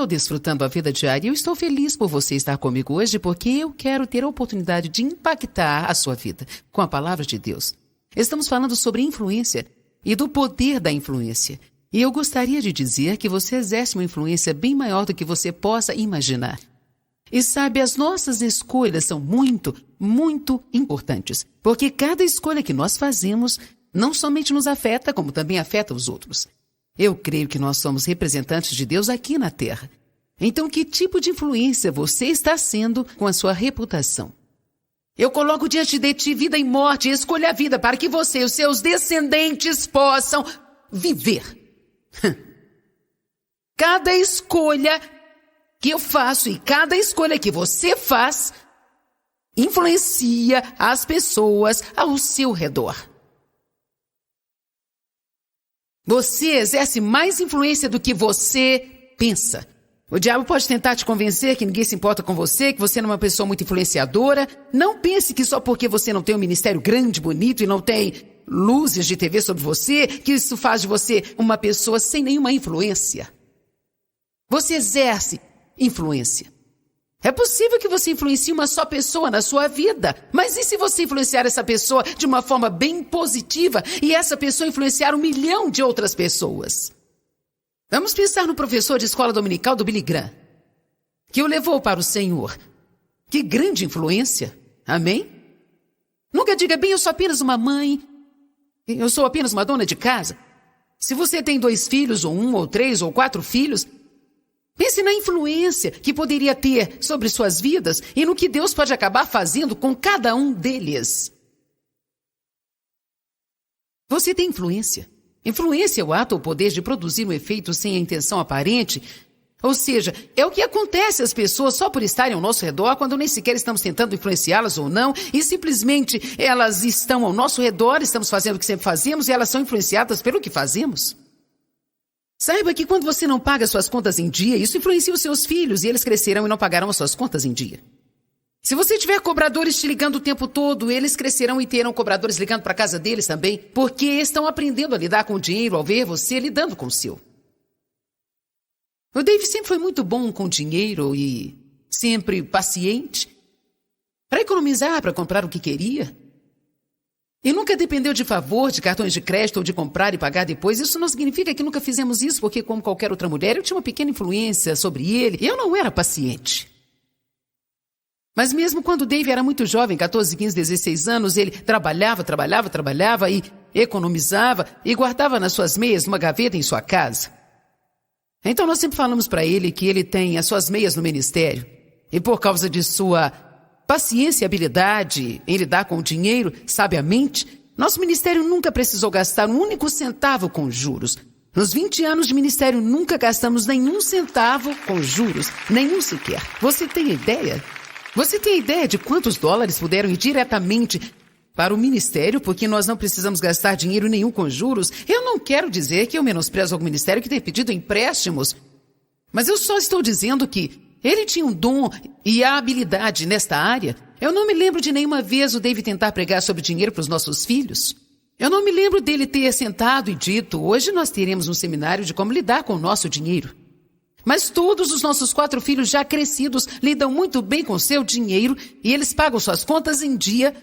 estou desfrutando a vida diária e eu estou feliz por você estar comigo hoje porque eu quero ter a oportunidade de impactar a sua vida com a palavra de Deus. Estamos falando sobre influência e do poder da influência. E eu gostaria de dizer que você exerce uma influência bem maior do que você possa imaginar. E sabe, as nossas escolhas são muito, muito importantes, porque cada escolha que nós fazemos não somente nos afeta, como também afeta os outros. Eu creio que nós somos representantes de Deus aqui na Terra. Então, que tipo de influência você está sendo com a sua reputação? Eu coloco diante de ti vida e morte, e escolha a vida para que você e os seus descendentes possam viver. Cada escolha que eu faço e cada escolha que você faz influencia as pessoas ao seu redor. Você exerce mais influência do que você pensa. O diabo pode tentar te convencer que ninguém se importa com você, que você não é uma pessoa muito influenciadora. Não pense que só porque você não tem um ministério grande, bonito e não tem luzes de TV sobre você, que isso faz de você uma pessoa sem nenhuma influência. Você exerce influência. É possível que você influencie uma só pessoa na sua vida, mas e se você influenciar essa pessoa de uma forma bem positiva e essa pessoa influenciar 1 milhão de outras pessoas? Vamos pensar no professor de escola dominical do Billy Graham, que o levou para o Senhor. Que grande influência, amém? Nunca diga, bem, eu sou apenas uma mãe, eu sou apenas uma dona de casa. Se você tem 2 filhos, ou 1, ou 3, ou 4 filhos, pense na influência que poderia ter sobre suas vidas e no que Deus pode acabar fazendo com cada um deles. Você tem influência. Influência é o ato ou poder de produzir um efeito sem a intenção aparente. Ou seja, é o que acontece às pessoas só por estarem ao nosso redor, quando nem sequer estamos tentando influenciá-las ou não, e simplesmente elas estão ao nosso redor, estamos fazendo o que sempre fazemos e elas são influenciadas pelo que fazemos. Saiba que quando você não paga suas contas em dia, isso influencia os seus filhos e eles crescerão e não pagarão as suas contas em dia. Se você tiver cobradores te ligando o tempo todo, eles crescerão e terão cobradores ligando para a casa deles também, porque estão aprendendo a lidar com o dinheiro ao ver você lidando com o seu. O Dave sempre foi muito bom com dinheiro e sempre paciente para economizar, para comprar o que queria. E nunca dependeu de favor, de cartões de crédito ou de comprar e pagar depois. Isso não significa que nunca fizemos isso, porque como qualquer outra mulher, eu tinha uma pequena influência sobre ele e eu não era paciente. Mas mesmo quando o Dave era muito jovem, 14, 15, 16 anos, ele trabalhava e economizava e guardava nas suas meias numa gaveta em sua casa. Então nós sempre falamos para ele que ele tem as suas meias no ministério e por causa de sua paciência e habilidade em lidar com o dinheiro sabiamente, nosso ministério nunca precisou gastar um único centavo com juros. Nos 20 anos de ministério nunca gastamos nenhum centavo com juros, nenhum sequer. Você tem ideia? Você tem ideia de quantos dólares puderam ir diretamente para o ministério porque nós não precisamos gastar dinheiro nenhum com juros? Eu não quero dizer que eu menosprezo algum ministério que tenha pedido empréstimos, mas eu só estou dizendo que ele tinha um dom e a habilidade nesta área. Eu não me lembro de nenhuma vez o Dave tentar pregar sobre dinheiro para os nossos filhos. Eu não me lembro dele ter sentado e dito, hoje nós teremos um seminário de como lidar com o nosso dinheiro. Mas todos os nossos 4 filhos já crescidos lidam muito bem com o seu dinheiro e eles pagam suas contas em dia.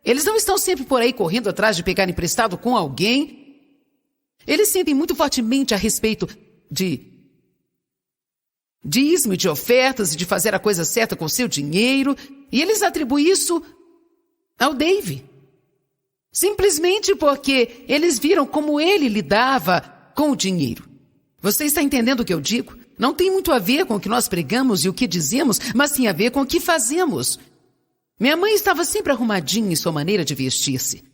Eles não estão sempre por aí correndo atrás de pegar emprestado com alguém. Eles sentem muito fortemente a respeito de dízimo, de ofertas e de fazer a coisa certa com o seu dinheiro. E eles atribuem isso ao Dave. Simplesmente porque eles viram como ele lidava com o dinheiro. Você está entendendo o que eu digo? Não tem muito a ver com o que nós pregamos e o que dizemos, mas tem a ver com o que fazemos. Minha mãe estava sempre arrumadinha em sua maneira de vestir-se.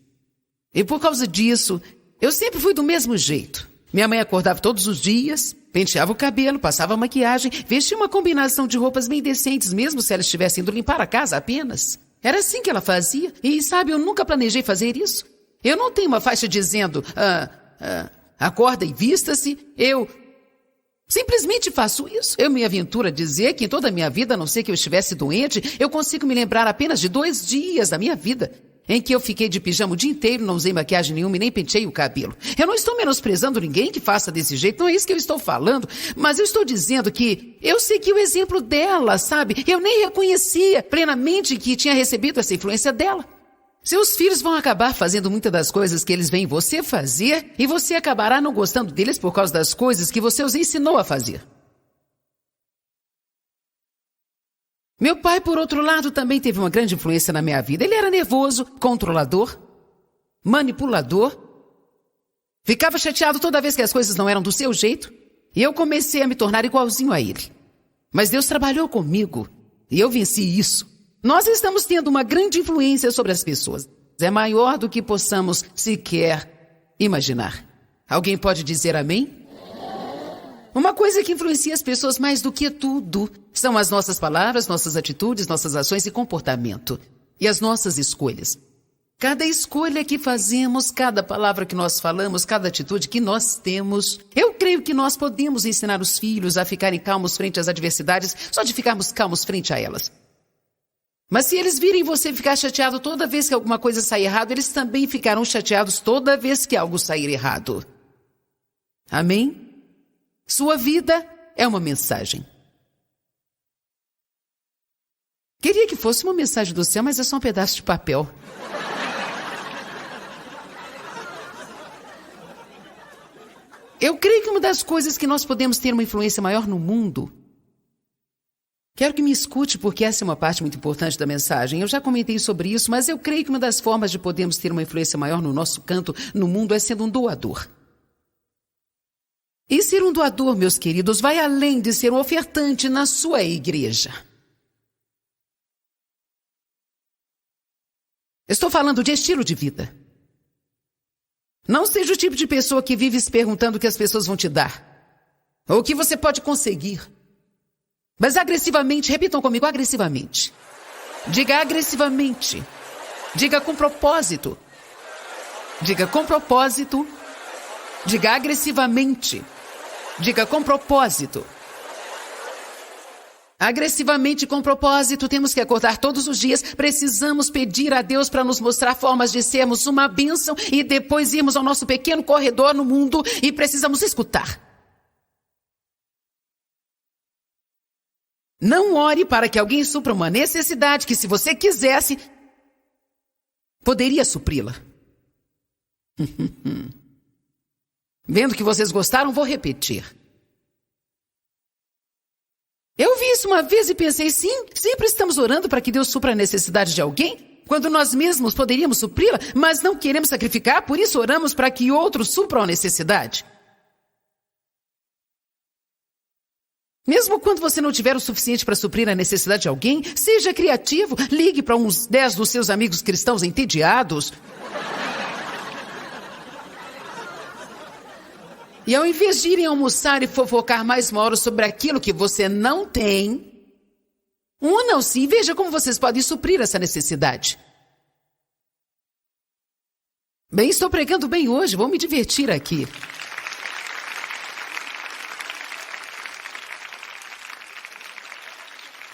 E por causa disso, eu sempre fui do mesmo jeito. Minha mãe acordava todos os dias, penteava o cabelo, passava maquiagem, vestia uma combinação de roupas bem decentes, mesmo se ela estivesse indo limpar a casa apenas. Era assim que ela fazia. E sabe, eu nunca planejei fazer isso. Eu não tenho uma faixa dizendo, acorda e vista-se. Eu simplesmente faço isso. Eu me aventuro a dizer que em toda a minha vida, a não ser que eu estivesse doente, eu consigo me lembrar apenas de 2 dias da minha vida em que eu fiquei de pijama o dia inteiro, não usei maquiagem nenhuma e nem penteei o cabelo. Eu não estou menosprezando ninguém que faça desse jeito, não é isso que eu estou falando, mas eu estou dizendo que eu segui o exemplo dela, sabe? Eu nem reconhecia plenamente que tinha recebido essa influência dela. Seus filhos vão acabar fazendo muitas das coisas que eles veem você fazer e você acabará não gostando deles por causa das coisas que você os ensinou a fazer. Meu pai, por outro lado, também teve uma grande influência na minha vida. Ele era nervoso, controlador, manipulador. Ficava chateado toda vez que as coisas não eram do seu jeito. E eu comecei a me tornar igualzinho a ele. Mas Deus trabalhou comigo e eu venci isso. Nós estamos tendo uma grande influência sobre as pessoas. É maior do que possamos sequer imaginar. Alguém pode dizer amém? Uma coisa que influencia as pessoas mais do que tudo são as nossas palavras, nossas atitudes, nossas ações e comportamento. E as nossas escolhas. Cada escolha que fazemos, cada palavra que nós falamos, cada atitude que nós temos. Eu creio que nós podemos ensinar os filhos a ficarem calmos frente às adversidades, só de ficarmos calmos frente a elas. Mas se eles virem você ficar chateado toda vez que alguma coisa sair errado, eles também ficarão chateados toda vez que algo sair errado. Amém? Sua vida é uma mensagem. Queria que fosse uma mensagem do céu, mas é só um pedaço de papel. Eu creio que uma das coisas que nós podemos ter uma influência maior no mundo... Quero que me escute, porque essa é uma parte muito importante da mensagem. Eu já comentei sobre isso, mas eu creio que uma das formas de podermos ter uma influência maior no nosso canto, no mundo, é sendo um doador. E ser um doador, meus queridos, vai além de ser um ofertante na sua igreja. Estou falando de estilo de vida. Não seja o tipo de pessoa que vive se perguntando o que as pessoas vão te dar, ou o que você pode conseguir. Mas agressivamente, repitam comigo, agressivamente. Diga agressivamente. Diga com propósito. Diga com propósito. Diga agressivamente. Diga com propósito. Agressivamente com propósito, temos que acordar todos os dias. Precisamos pedir a Deus para nos mostrar formas de sermos uma bênção e depois irmos ao nosso pequeno corredor no mundo e precisamos escutar. Não ore para que alguém supra uma necessidade que, se você quisesse, poderia supri-la. Vendo que vocês gostaram, vou repetir. Eu vi isso uma vez e pensei, sim, sempre estamos orando para que Deus supra a necessidade de alguém, quando nós mesmos poderíamos supri-la, mas não queremos sacrificar, por isso oramos para que outros supram a necessidade. Mesmo quando você não tiver o suficiente para suprir a necessidade de alguém, seja criativo, ligue para uns 10 dos seus amigos cristãos entediados. E ao invés de irem almoçar e fofocar mais uma hora sobre aquilo que você não tem, unam-se e veja como vocês podem suprir essa necessidade. Bem, estou pregando bem hoje, vou me divertir aqui.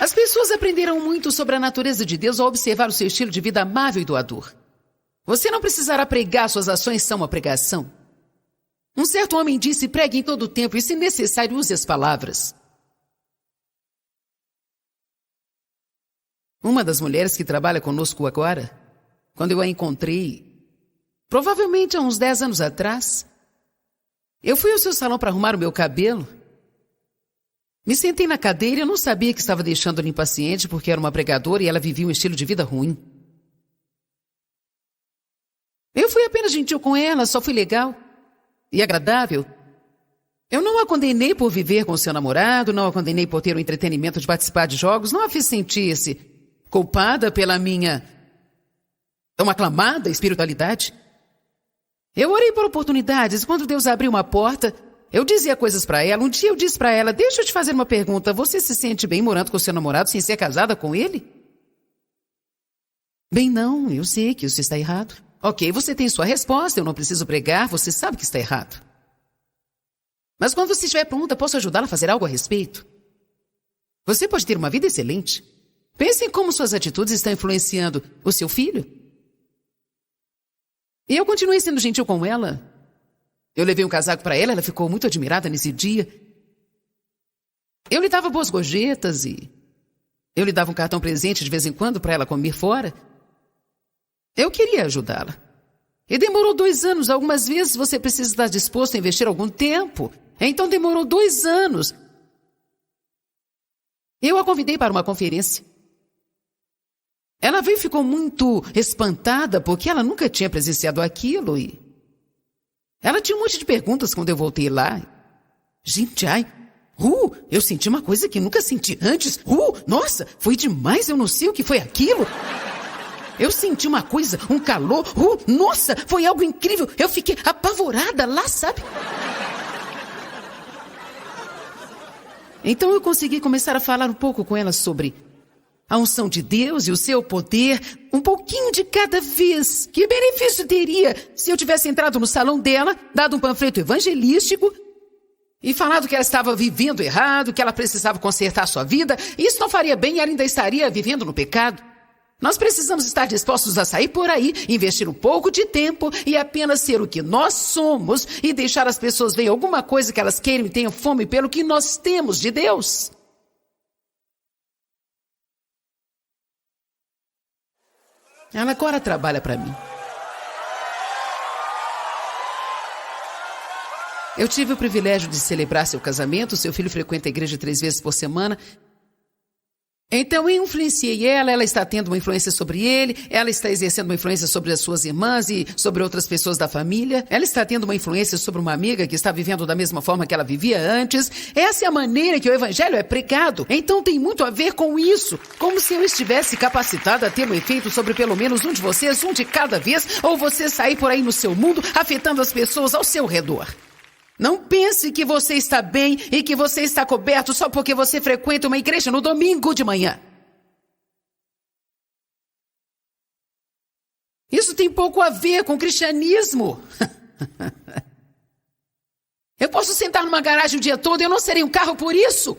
As pessoas aprenderam muito sobre a natureza de Deus ao observar o seu estilo de vida amável e doador. Você não precisará pregar, suas ações são uma pregação. Um certo homem disse, pregue em todo o tempo e, se necessário, use as palavras. Uma das mulheres que trabalha conosco agora, quando eu a encontrei, provavelmente há uns 10 anos atrás, eu fui ao seu salão para arrumar o meu cabelo. Me sentei na cadeira e eu não sabia que estava deixando-lhe impaciente porque era uma pregadora e ela vivia um estilo de vida ruim. Eu fui apenas gentil com ela, só fui legal e agradável. Eu não a condenei por viver com seu namorado, não a condenei por ter o entretenimento de participar de jogos, não a fiz sentir-se culpada pela minha tão aclamada espiritualidade. Eu orei por oportunidades e quando Deus abriu uma porta, eu dizia coisas para ela. Um dia eu disse para ela, deixa eu te fazer uma pergunta, você se sente bem morando com seu namorado sem ser casada com ele? Bem, não, eu sei que isso está errado. Ok, você tem sua resposta, eu não preciso pregar, você sabe que está errado. Mas quando você estiver pronta, posso ajudá-la a fazer algo a respeito? Você pode ter uma vida excelente. Pense em como suas atitudes estão influenciando o seu filho, E eu continuei sendo gentil com ela. Eu levei um casaco para ela, ela ficou muito admirada nesse dia. Eu lhe dava boas gorjetas e eu lhe dava um cartão presente de vez em quando para ela comer fora. Eu queria ajudá-la. E demorou 2 anos. Algumas vezes você precisa estar disposto a investir algum tempo. Então demorou 2 anos. Eu a convidei para uma conferência. Ela veio e ficou muito espantada porque ela nunca tinha presenciado aquilo e ela tinha um monte de perguntas quando eu voltei lá. Gente, eu senti uma coisa que nunca senti antes. Nossa, foi demais, eu não sei o que foi aquilo. Eu senti uma coisa, um calor. Nossa, foi algo incrível. Eu fiquei apavorada lá, sabe? Então eu consegui começar a falar um pouco com ela sobre a unção de Deus e o seu poder, um pouquinho de cada vez. Que benefício teria se eu tivesse entrado no salão dela, dado um panfleto evangelístico e falado que ela estava vivendo errado, que ela precisava consertar sua vida? Isso não faria bem e ela ainda estaria vivendo no pecado. Nós precisamos estar dispostos a sair por aí, investir um pouco de tempo e apenas ser o que nós somos e deixar as pessoas verem alguma coisa que elas queiram e tenham fome pelo que nós temos de Deus. Ela agora trabalha para mim. Eu tive o privilégio de celebrar seu casamento. Seu filho frequenta a igreja 3 vezes por semana. Então eu influenciei ela está tendo uma influência sobre ele, ela está exercendo uma influência sobre as suas irmãs e sobre outras pessoas da família. Ela está tendo uma influência sobre uma amiga que está vivendo da mesma forma que ela vivia antes. Essa é a maneira que o evangelho é pregado. Então tem muito a ver com isso. Como se eu estivesse capacitada a ter um efeito sobre pelo menos um de vocês, um de cada vez, ou você sair por aí no seu mundo afetando as pessoas ao seu redor. Não pense que você está bem e que você está coberto só porque você frequenta uma igreja no domingo de manhã. Isso tem pouco a ver com o cristianismo. Eu posso sentar numa garagem o dia todo e eu não serei um carro por isso.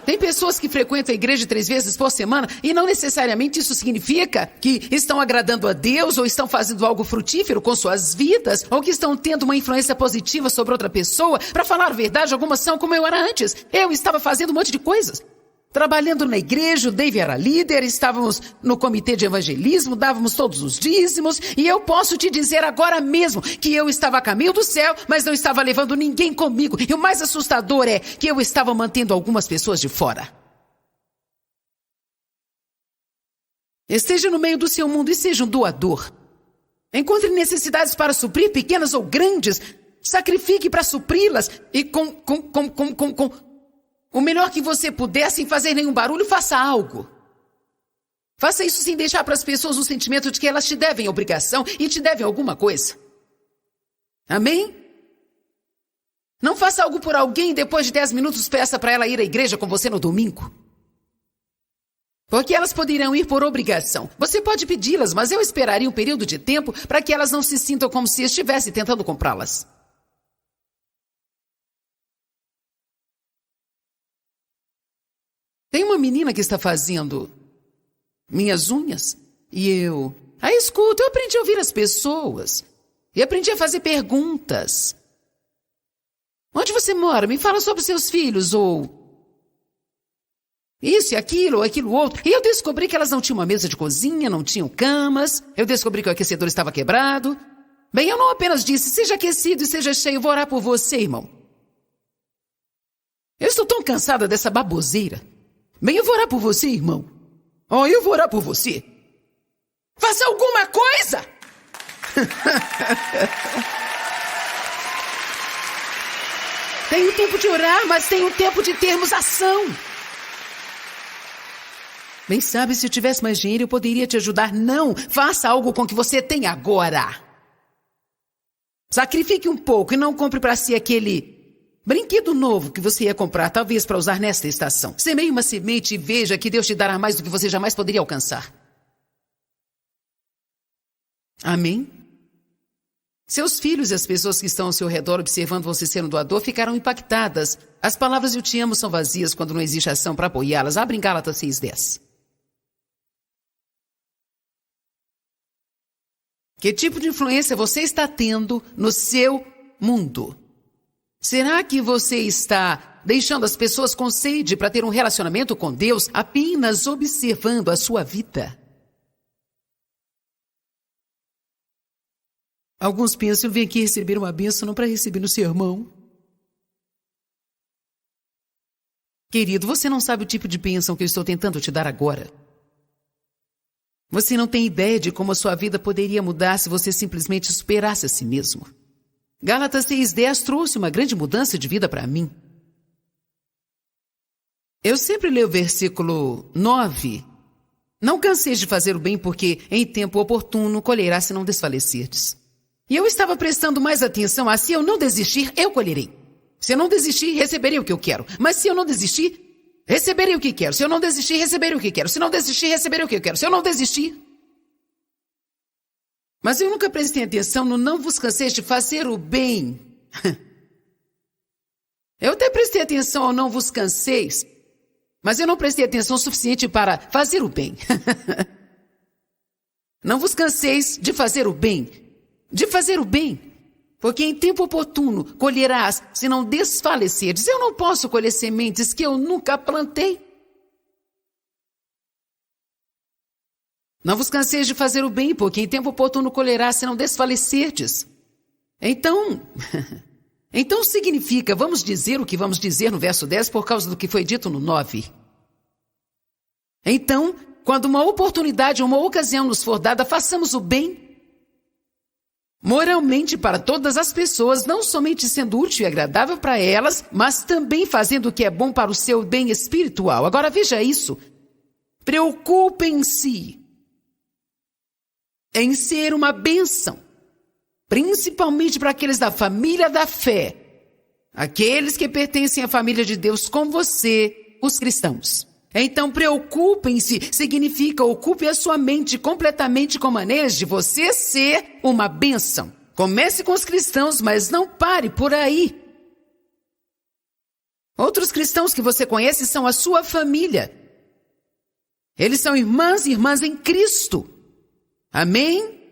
Tem pessoas que frequentam a igreja 3 vezes por semana e não necessariamente isso significa que estão agradando a Deus ou estão fazendo algo frutífero com suas vidas ou que estão tendo uma influência positiva sobre outra pessoa. Para falar a verdade, algumas são como eu era antes. Eu estava fazendo um monte de coisas. Trabalhando na igreja, o Dave era líder, estávamos no comitê de evangelismo, dávamos todos os dízimos, e eu posso te dizer agora mesmo que eu estava a caminho do céu, mas não estava levando ninguém comigo. E o mais assustador é que eu estava mantendo algumas pessoas de fora. Esteja no meio do seu mundo e seja um doador. Encontre necessidades para suprir, pequenas ou grandes. Sacrifique para supri-las e com o melhor que você puder, sem fazer nenhum barulho, faça algo. Faça isso sem deixar para as pessoas o sentimento de que elas te devem obrigação e te devem alguma coisa. Amém? Não faça algo por alguém e depois de 10 minutos peça para ela ir à igreja com você no domingo. Porque elas poderão ir por obrigação. Você pode pedi-las, mas eu esperaria um período de tempo para que elas não se sintam como se estivesse tentando comprá-las. Tem uma menina que está fazendo minhas unhas e eu a escuto. Eu aprendi a ouvir as pessoas e aprendi a fazer perguntas. Onde você mora? Me fala sobre seus filhos, ou isso e aquilo, ou aquilo outro. E eu descobri que elas não tinham uma mesa de cozinha, não tinham camas. Eu descobri que o aquecedor estava quebrado. Bem, eu não apenas disse, seja aquecido e seja cheio, vou orar por você, irmão. Eu estou tão cansada dessa baboseira. Bem, eu vou orar por você, irmão. Eu vou orar por você. Faça alguma coisa! Tem o tempo de orar, mas tem o tempo de termos ação. Bem, sabe, se eu tivesse mais dinheiro, eu poderia te ajudar. Não, faça algo com o que você tem agora. Sacrifique um pouco e não compre para si aquele brinquedo novo que você ia comprar, talvez para usar nesta estação. Semeie uma semente e veja que Deus te dará mais do que você jamais poderia alcançar. Amém? Seus filhos e as pessoas que estão ao seu redor observando você ser um doador ficarão impactadas As palavras eu te amo são vazias quando não existe ação para apoiá-las. Abre em Gálatas 6:10. Que tipo de influência você está tendo no seu mundo? Será que você está deixando as pessoas com sede para ter um relacionamento com Deus apenas observando a sua vida? Alguns pensam, eu vim aqui receber uma bênção não para receber no sermão. Querido, você não sabe o tipo de bênção que eu estou tentando te dar agora. Você não tem ideia de como a sua vida poderia mudar se você simplesmente superasse a si mesmo. Gálatas 6:10 trouxe uma grande mudança de vida para mim. Eu sempre leio o versículo 9. Não canseis de fazer o bem, porque em tempo oportuno colherás se não desfalecerdes. E eu estava prestando mais atenção a se eu não desistir, eu colherei. Se eu não desistir, receberei o que eu quero. Mas se eu não desistir, receberei o que quero. Se eu não desistir, receberei o que quero. Se não desistir, receberei o que eu quero. Se eu não desistir... Mas eu nunca prestei atenção no não vos canseis de fazer o bem. Eu até prestei atenção ao não vos canseis, mas eu não prestei atenção o suficiente para fazer o bem. Não vos canseis de fazer o bem. De fazer o bem. Porque em tempo oportuno colherás se não desfaleceres. Eu não posso colher sementes que eu nunca plantei. Não vos canseis de fazer o bem, porque em tempo oportuno colherás se não desfalecerdes. Então significa, vamos dizer o que vamos dizer no verso 10 por causa do que foi dito no 9. Então, quando uma oportunidade, uma ocasião nos for dada, façamos o bem moralmente para todas as pessoas, não somente sendo útil e agradável para elas, mas também fazendo o que é bom para o seu bem espiritual. Agora veja isso. Preocupem-se em ser uma bênção, principalmente para aqueles da família da fé, aqueles que pertencem à família de Deus com você, os cristãos. Então, preocupem-se significa ocupe a sua mente completamente com maneiras de você ser uma bênção. Comece com os cristãos, mas não pare por aí. Outros cristãos que você conhece são a sua família. Eles são irmãs e irmãs em Cristo. Amém?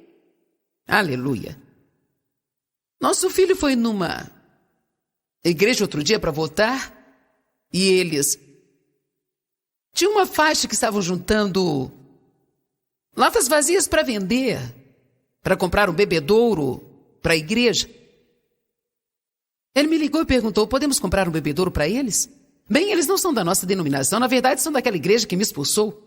Aleluia. Nosso filho foi numa igreja outro dia para votar e eles tinham uma faixa que estavam juntando latas vazias para vender, para comprar um bebedouro para a igreja. Ele me ligou e perguntou, podemos comprar um bebedouro para eles? Bem, eles não são da nossa denominação, na verdade são daquela igreja que me expulsou.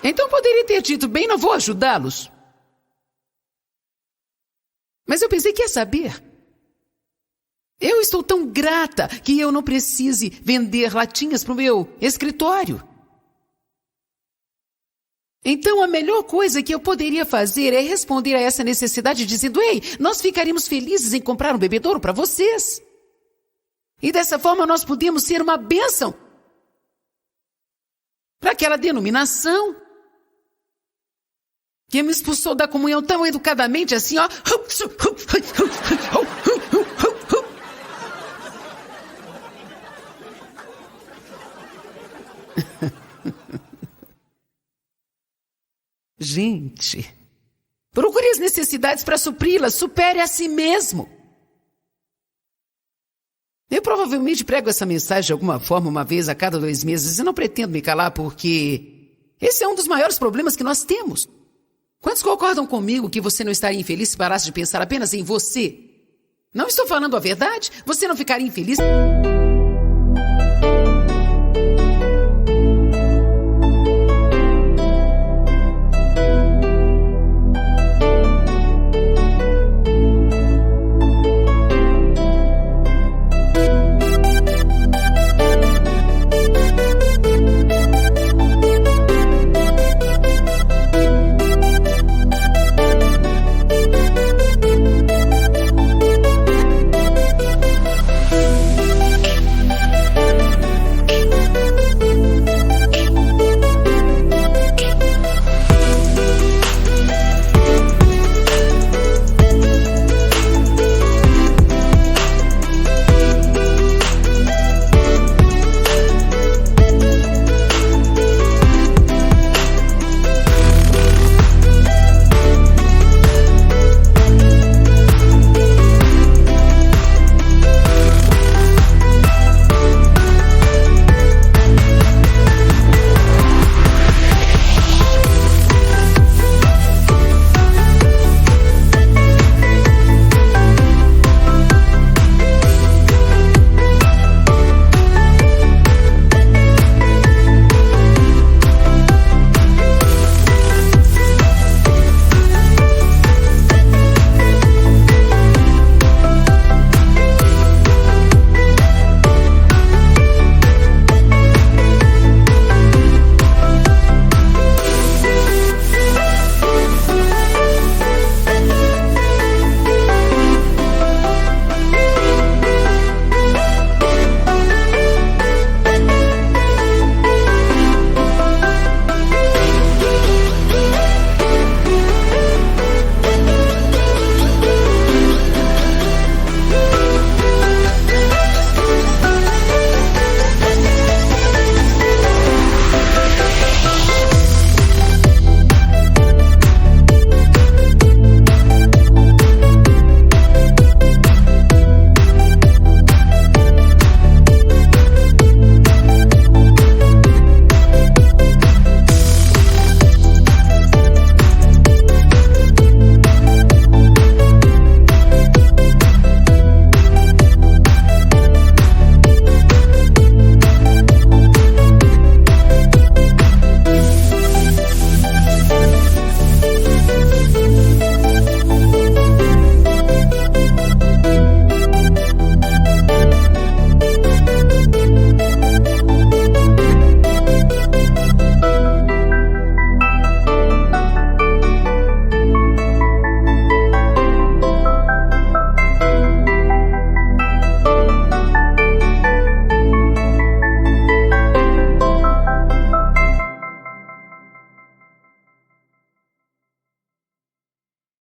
Então poderia ter dito, bem, não vou ajudá-los. Mas eu pensei, quer saber? Eu estou tão grata que eu não precise vender latinhas para o meu escritório. Então a melhor coisa que eu poderia fazer é responder a essa necessidade dizendo, ei, nós ficaríamos felizes em comprar um bebedouro para vocês. E dessa forma nós podíamos ser uma bênção para aquela denominação que me expulsou da comunhão tão educadamente assim, ó. Gente, procure as necessidades para supri-las, supere a si mesmo. Eu provavelmente prego essa mensagem de alguma forma uma vez a cada 2 meses e não pretendo me calar porque esse é um dos maiores problemas que nós temos. Quantos concordam comigo que você não estaria infeliz se parasse de pensar apenas em você? Não estou falando a verdade? Você não ficaria infeliz?